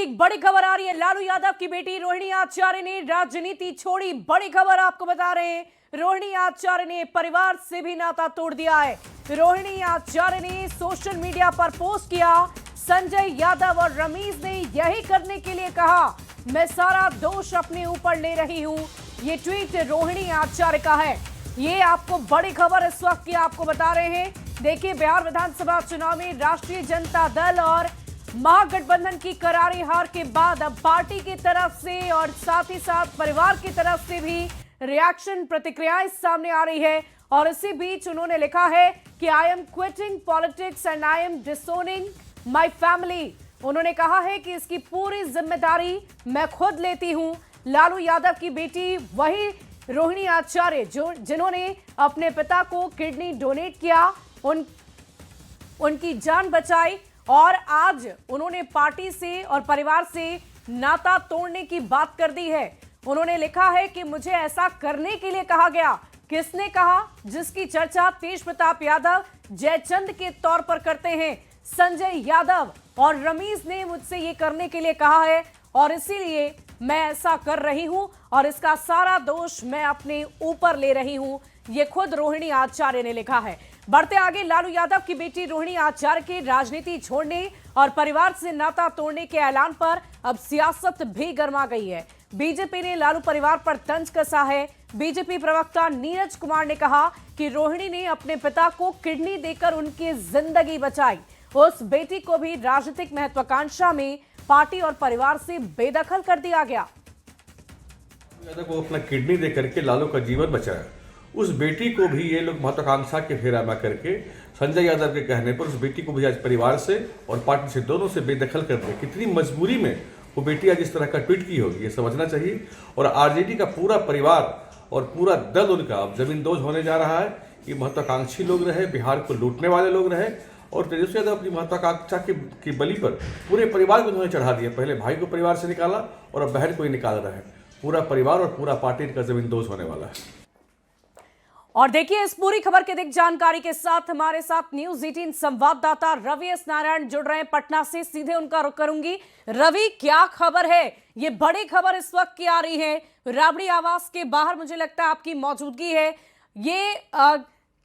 की बड़ी खबर आ रही है। लालू यादव की बेटी रोहिणी आचार्य ने राजनीति छोड़ी। बड़ी खबर आपको बता रहे हैं, रोहिणी आचार्य ने परिवार से भी नाता तोड़ दिया है। रोहिणी आचार्य ने सोशल मीडिया पर पोस्ट किया, संजय यादव और रमीज ने यही करने के लिए कहा, मैं सारा दोष अपने ऊपर ले रही हूं। ये ट्वीट रोहिणी आचार्य का है। ये आपको बड़ी खबर इस वक्त की आपको बता रहे हैं। देखिए, बिहार विधानसभा चुनाव में राष्ट्रीय जनता दल और महागठबंधन की करारी हार के बाद अब पार्टी की तरफ से और साथ ही साथ परिवार की तरफ से भी रिएक्शन, प्रतिक्रियाएं सामने आ रही है। और इसी बीच उन्होंने लिखा है कि I am quitting politics and I am disowning my family. उन्होंने कहा है कि इसकी पूरी जिम्मेदारी मैं खुद लेती हूं। लालू यादव की बेटी वही रोहिणी आचार्य जिन्होंने अपने पिता को किडनी डोनेट किया, उनकी जान बचाई और आज उन्होंने पार्टी से और परिवार से नाता तोड़ने की बात कर दी है। उन्होंने लिखा है कि मुझे ऐसा करने के लिए कहा गया। किसने कहा? जिसकी चर्चा तेज प्रताप यादव जयचंद के तौर पर करते हैं। संजय यादव और रमीज ने मुझसे ये करने के लिए कहा है और इसीलिए मैं ऐसा कर रही हूं और इसका सारा दोष मैं अपने ऊपर ले रही हूं। ये खुद रोहिणी आचार्य ने लिखा है। बढ़ते आगे, लालू यादव की बेटी रोहिणी आचार्य के राजनीति छोड़ने और परिवार से नाता तोड़ने के ऐलान पर अब सियासत भी गर्मा गई है। बीजेपी ने लालू परिवार पर तंज कसा है। बीजेपी प्रवक्ता नीरज कुमार ने कहा कि रोहिणी ने अपने पिता को किडनी देकर उनकी जिंदगी बचाई। उस बेटी को भी राजनीतिक महत्वाकांक्षा में पार्टी और परिवार से बेदखल कर दिया गया। यादव को अपना किडनी दे करके लालू का जीवन बचाया। उस बेटी को भी ये लोग महत्वाकांक्षा के फेरा में करके संजय यादव के कहने पर उस बेटी को भी आज परिवार से और पार्टी से दोनों से बेदखल कर दिया। कितनी मजबूरी में वो बेटी आज इस तरह का ट्वीट की होगी, ये समझना चाहिए। और आरजेडी का पूरा परिवार और पूरा दल उनका अब जमींदोज होने जा रहा है। ये महत्वाकांक्षी लोग रहे, बिहार को लूटने वाले लोग रहे और तेजस्वी यादव अपनी महत्वाकांक्षा की बलि पर पूरे परिवार को उन्होंने चढ़ा दिया। पहले भाई को परिवार से निकाला और अब बहन को ही निकाल रहा है। पूरा परिवार और पूरा पार्टी का जमींदोज होने वाला है। और देखिए, इस पूरी खबर की अधिक जानकारी के साथ हमारे साथ न्यूज 18 संवाददाता रवि एस नारायण जुड़ रहे हैं पटना से। सीधे उनका रुख करूंगी। रवि, क्या खबर है? ये बड़ी खबर इस वक्त की आ रही है। राबड़ी आवास के बाहर मुझे लगता है आपकी मौजूदगी है। ये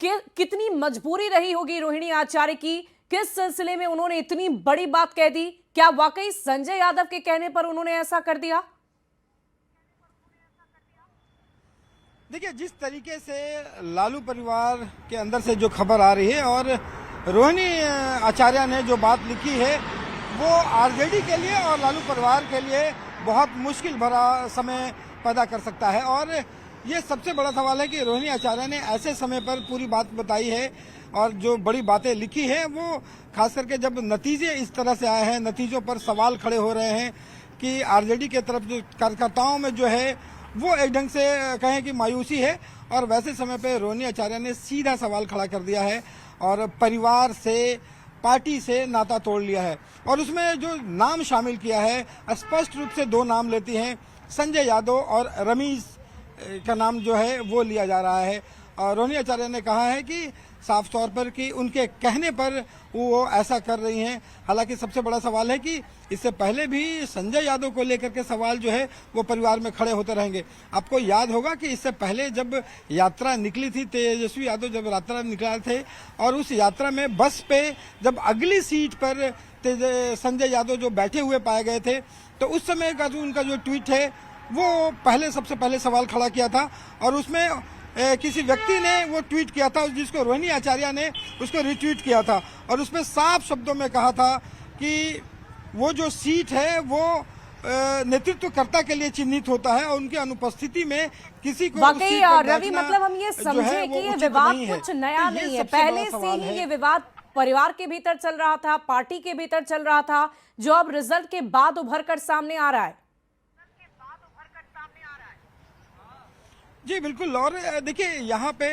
कितनी मजबूरी रही होगी रोहिणी आचार्य की? किस सिलसिले में उन्होंने इतनी बड़ी बात कह दी? क्या वाकई संजय यादव के कहने पर उन्होंने ऐसा कर दिया? देखिए, जिस तरीके से लालू परिवार के अंदर से जो खबर आ रही है और रोहिणी आचार्य ने जो बात लिखी है, वो आरजेडी के लिए और लालू परिवार के लिए बहुत मुश्किल भरा समय पैदा कर सकता है। और ये सबसे बड़ा सवाल है कि रोहिणी आचार्य ने ऐसे समय पर पूरी बात बताई है और जो बड़ी बातें लिखी है, वो खास करके जब नतीजे इस तरह से आए हैं, नतीजों पर सवाल खड़े हो रहे हैं कि आरजेडी के तरफ जो कार्यकर्ताओं में जो है वो एक ढंग से कहें कि मायूसी है। और वैसे समय पे रोहिणी आचार्य ने सीधा सवाल खड़ा कर दिया है और परिवार से, पार्टी से नाता तोड़ लिया है। और उसमें जो नाम शामिल किया है, स्पष्ट रूप से दो नाम लेती हैं, संजय यादव और रमीज का नाम जो है वो लिया जा रहा है। और रोहिणी आचार्य ने कहा है कि साफ तौर पर कि उनके कहने पर वो ऐसा कर रही हैं। हालांकि सबसे बड़ा सवाल है कि इससे पहले भी संजय यादव को लेकर के सवाल जो है वो परिवार में खड़े होते रहेंगे। आपको याद होगा कि इससे पहले जब यात्रा निकली थी, तेजस्वी यादव जब यात्रा निकला थे और उस यात्रा में बस पे जब अगली सीट पर संजय यादव जो बैठे हुए पाए गए थे, तो उस समय का जो उनका जो ट्वीट है वो सबसे पहले सवाल खड़ा किया था। और उसमें किसी व्यक्ति ने वो ट्वीट किया था जिसको रोहिणी आचार्य ने उसको रिट्वीट किया था और उसमें साफ शब्दों में कहा था कि वो जो सीट है वो नेतृत्वकर्ता के लिए चिन्हित होता है और उनकी अनुपस्थिति में किसी को वाकई रवि, मतलब हम ये समझे कि ये विवाद कुछ नया नहीं है। पहले से ही ये विवाद परिवार के भीतर चल रहा था, पार्टी के भीतर चल रहा था, जो अब रिजल्ट के बाद उभर कर सामने आ रहा है। जी बिल्कुल। और देखिए, यहाँ पे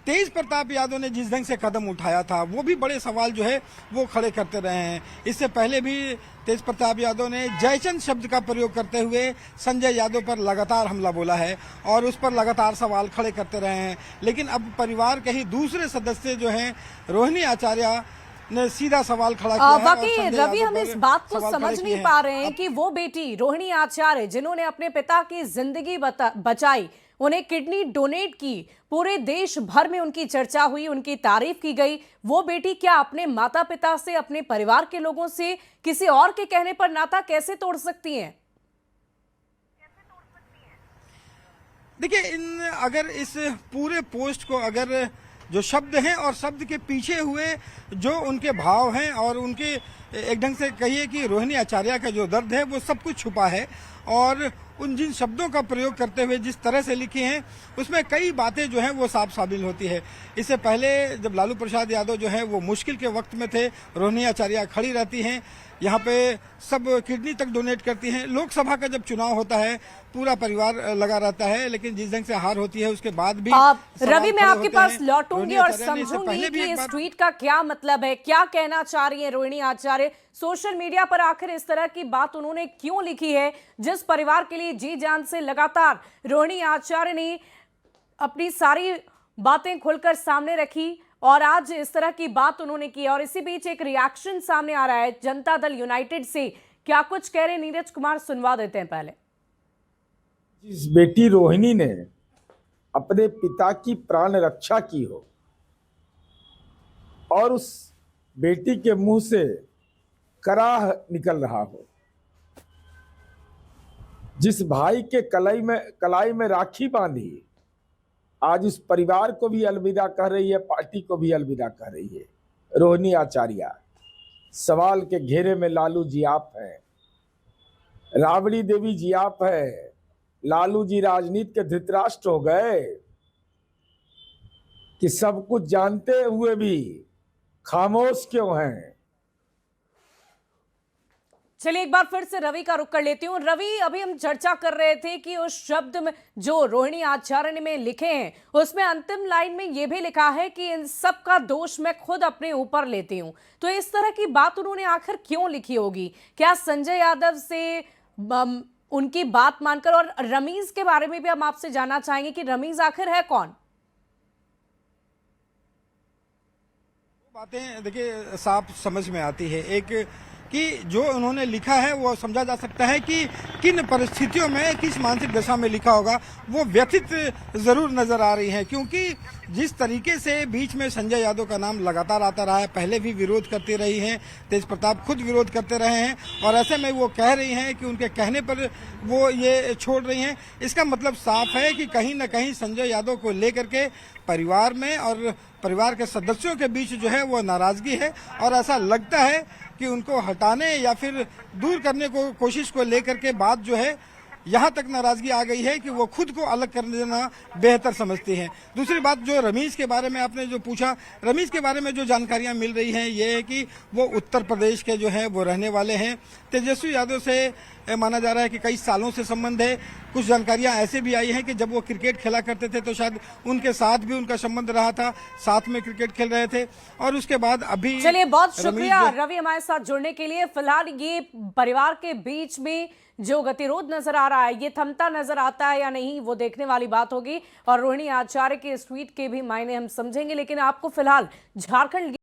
तेज प्रताप यादव ने जिस ढंग से कदम उठाया था, वो भी बड़े सवाल जो है वो खड़े करते रहे हैं। इससे पहले भी तेज प्रताप यादव ने जयचंद शब्द का प्रयोग करते हुए संजय यादव पर लगातार हमला बोला है और उस पर लगातार सवाल खड़े करते रहे हैं। लेकिन अब परिवार के ही दूसरे सदस्य जो हैं रोहिणी आचार्य, ने सीधा सवाल खड़ा किया है और बाकी संजय रवि, यादव हम पर इस बात को सवाल समझ खड़े नहीं किए पा हैं। रहे हैं कि वो बेटी रोहिणी आचार्य जिन्होंने अपने पिता की जिंदगी बचाई, उन्हें किडनी डोनेट की, पूरे देश भर में उनकी चर्चा हुई, उनकी तारीफ की गई, वो बेटी क्या अपने माता पिता से, अपने परिवार के लोगों से किसी और के कहने पर नाता कैसे तोड़ सकती हैं? देखिए, अगर इस पूरे पोस्ट को अगर जो शब्द हैं और शब्द के पीछे हुए जो उनके भाव हैं और उनके एक ढंग से कहिए कि रोहिणी आचार्य का जो दर्द है वो सब कुछ छुपा है और उन जिन शब्दों का प्रयोग करते हुए जिस तरह से लिखे हैं उसमें कई बातें जो हैं वो साफ साबित होती है। इससे पहले जब लालू प्रसाद यादव जो है वो मुश्किल के वक्त में थे, रोहिणी आचार्य खड़ी रहती हैं, यहाँ पे सब किडनी तक डोनेट करती हैं। लोकसभा का जब चुनाव होता है पूरा परिवार लगा रहता है, लेकिन जिस ढंग से हार होती है उसके बाद भी रवि, मैं आपके पास लौटूंगी और रोहिणी आचार्य ने इससे समझूंगी पहले भी कि एक इस बात ट्वीट का क्या मतलब है, क्या कहना चाह रही है रोहिणी आचार्य। सोशल मीडिया पर आखिर इस तरह की बात उन्होंने क्यों लिखी है, जिस परिवार के लिए जी जान से लगातार रोहिणी आचार्य ने अपनी सारी बातें खुलकर सामने रखी और आज इस तरह की बात उन्होंने की। और इसी बीच एक रिएक्शन सामने आ रहा है जनता दल यूनाइटेड से, क्या कुछ कह रहे नीरज कुमार, सुनवा देते हैं पहले। जिस बेटी रोहिणी ने अपने पिता की प्राण रक्षा की हो और उस बेटी के मुंह से कराह निकल रहा हो, जिस भाई के कलाई में राखी बांधी आज उस परिवार को भी अलविदा कह रही है, पार्टी को भी अलविदा कह रही है, रोहिणी आचार्य। सवाल के घेरे में लालू जी आप हैं, राबड़ी देवी जी आप हैं। लालू जी राजनीति के धृतराष्ट्र हो गए कि सब कुछ जानते हुए भी खामोश क्यों हैं। चलिए एक बार फिर से रवि का रुख कर लेती हूँ। रवि, अभी हम चर्चा कर रहे थे कि उस शब्द में जो रोहिणी आचार्य ने में लिखे हैं उसमें अंतिम लाइन में यह भी लिखा है कि इन सब का दोष मैं खुद अपने ऊपर लेती हूँ। तो इस तरह की बात उन्होंने आखिर क्यों लिखी होगी? क्या संजय यादव से उनकी बात मानकर? और रमीज के बारे में भी हम आपसे जानना चाहेंगे कि रमीज आखिर है कौन? बातें देखिए साफ समझ में आती है। एक कि जो उन्होंने लिखा है वो समझा जा सकता है कि किन परिस्थितियों में किस मानसिक दशा में लिखा होगा, वो व्यथित जरूर नजर आ रही है। क्योंकि जिस तरीके से बीच में संजय यादव का नाम लगातार आता रहा है, पहले भी विरोध करती रही हैं, तेज प्रताप खुद विरोध करते रहे हैं और ऐसे में वो कह रही हैं कि उनके कहने पर वो ये छोड़ रही हैं, इसका मतलब साफ है कि कहीं ना कहीं संजय यादव को लेकर के परिवार में और परिवार के सदस्यों के बीच जो है वो नाराजगी है और ऐसा लगता है कि उनको हटाने या फिर दूर करने को कोशिश को लेकर के बात जो है यहाँ तक नाराजगी आ गई है कि वो खुद को अलग कर देना बेहतर समझती हैं। दूसरी बात जो रमीज के बारे में आपने जो पूछा, रमीज के बारे में जो जानकारियां मिल रही हैं ये है कि वो उत्तर प्रदेश के जो है वो रहने वाले हैं। तेजस्वी यादव से माना जा रहा है कि कई सालों से संबंध है। कुछ जानकारियां ऐसे भी आई हैं कि जब वो क्रिकेट खेला करते थे तो शायद उनके साथ भी उनका संबंध रहा था, साथ में क्रिकेट खेल रहे थे और उसके बाद अभी। चलिए बहुत शुक्रिया रवि हमारे साथ जुड़ने के लिए। फिलहाल ये परिवार के बीच में जो गतिरोध नजर आ रहा है ये थमता नजर आता है या नहीं वो देखने वाली बात होगी और रोहिणी आचार्य के इस ट्वीट के भी मायने हम समझेंगे। लेकिन आपको फिलहाल झारखंड